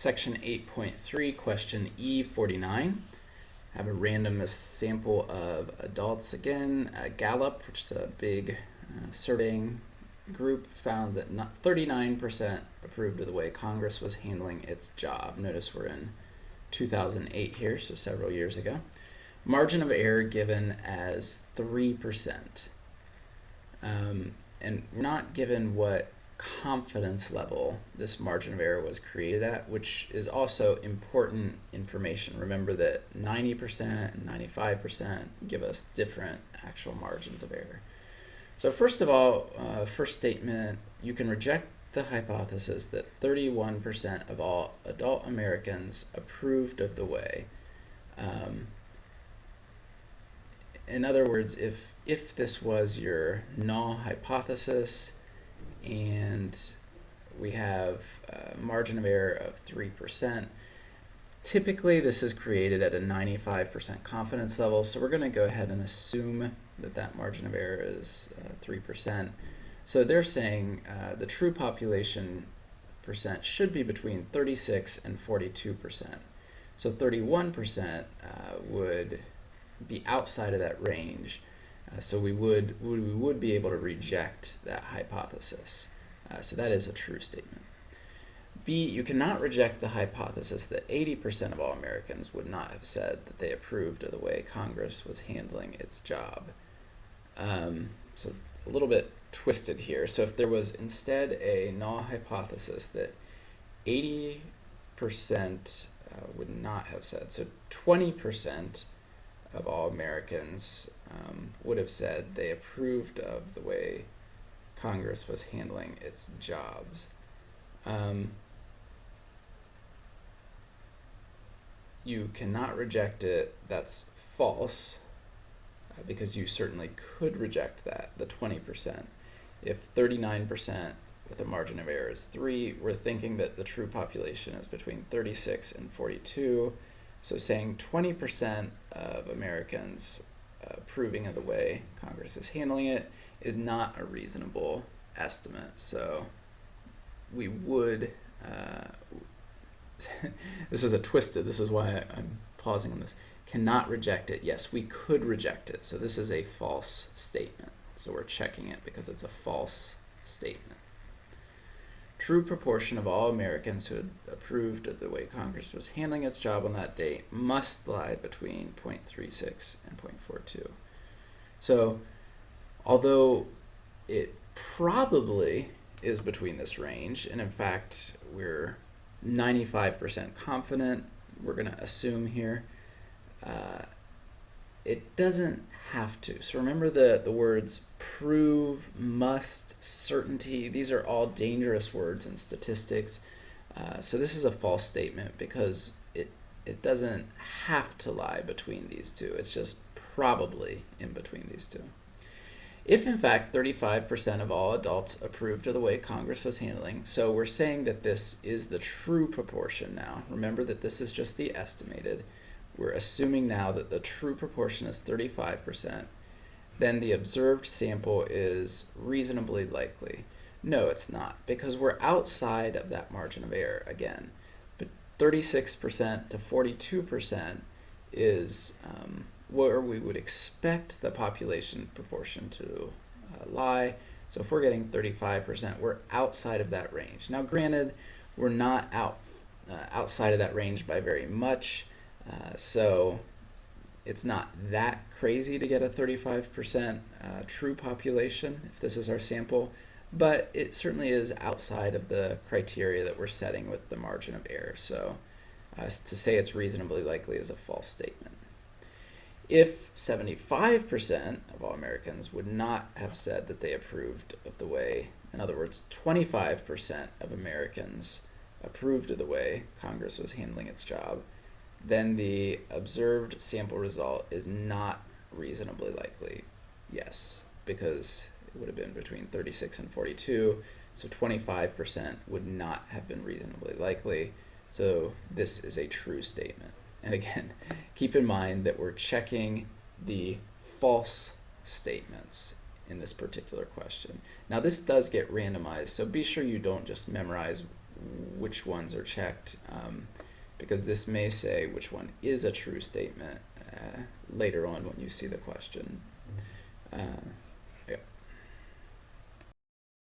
Section 8.3, question E49. Have a random sample of adults again. Gallup, which is a big surveying group, found that 39% approved of the way Congress was handling its job. Notice we're in 2008 here, so several years ago. Margin of error given as 3%. And we're not given what confidence level this margin of error was created at, which is also important information. Remember that 90% and 95% give us different actual margins of error. So first of all, first statement, you can reject the hypothesis that 31% of all adult Americans approved of the way. In other words, if this was your null hypothesis and we have a margin of error of 3%, typically this is created at a 95% confidence level, so we're going to go ahead and assume that that margin of error is 3%. So they're saying the true population percent should be between 36 and 42%. So 31% would be outside of that range. So we would be able to reject that hypothesis. So that is a true statement. B, you cannot reject the hypothesis that 80% of all Americans would not have said that they approved of the way Congress was handling its job. So a little bit twisted here. So if there was instead a null hypothesis that 80% would not have said, so 20% of all Americans would have said they approved of the way Congress was handling its jobs. You cannot reject it. That's false, because you certainly could reject that, the 20%. If 39% with a margin of error is 3, we're thinking that the true population is between 36 and 42. So saying 20% of Americans approving of the way Congress is handling it is not a reasonable estimate. So we would, this is why I'm pausing on this, cannot reject it. Yes, we could reject it. So this is a false statement. So we're checking it because it's a false statement. True proportion of all Americans who had approved of the way Congress was handling its job on that date must lie between 0.36 and 0.42. So although it probably is between this range, and in fact we're 95% confident, we're going to assume here, it doesn't have to. So remember the words prove, must, certainty. These are all dangerous words in statistics. So this is a false statement because it doesn't have to lie between these two. It's just probably in between these two. If in fact 35% of all adults approved of the way Congress was handling, so we're saying that this is the true proportion now. Remember that this is just the estimated. We're assuming now that the true proportion is 35%. Then the observed sample is reasonably likely. No, it's not, because we're outside of that margin of error again. But 36% to 42% is where we would expect the population proportion to lie. So if we're getting 35%, we're outside of that range. Now granted, we're not outside of that range by very much, so it's not that crazy to get a 35% true population if this is our sample, but it certainly is outside of the criteria that we're setting with the margin of error. So to say it's reasonably likely is a false statement. If 75% of all Americans would not have said that they approved of the way, in other words, 25% of Americans approved of the way Congress was handling its job, then the observed sample result is not reasonably likely. Yes, because it would have been between 36 and 42, so 25% would not have been reasonably likely. So this is a true statement. And again, keep in mind that we're checking the false statements in this particular question. Now this does get randomized, so be sure you don't just memorize which ones are checked, because this may say which one is a true statement later on when you see the question.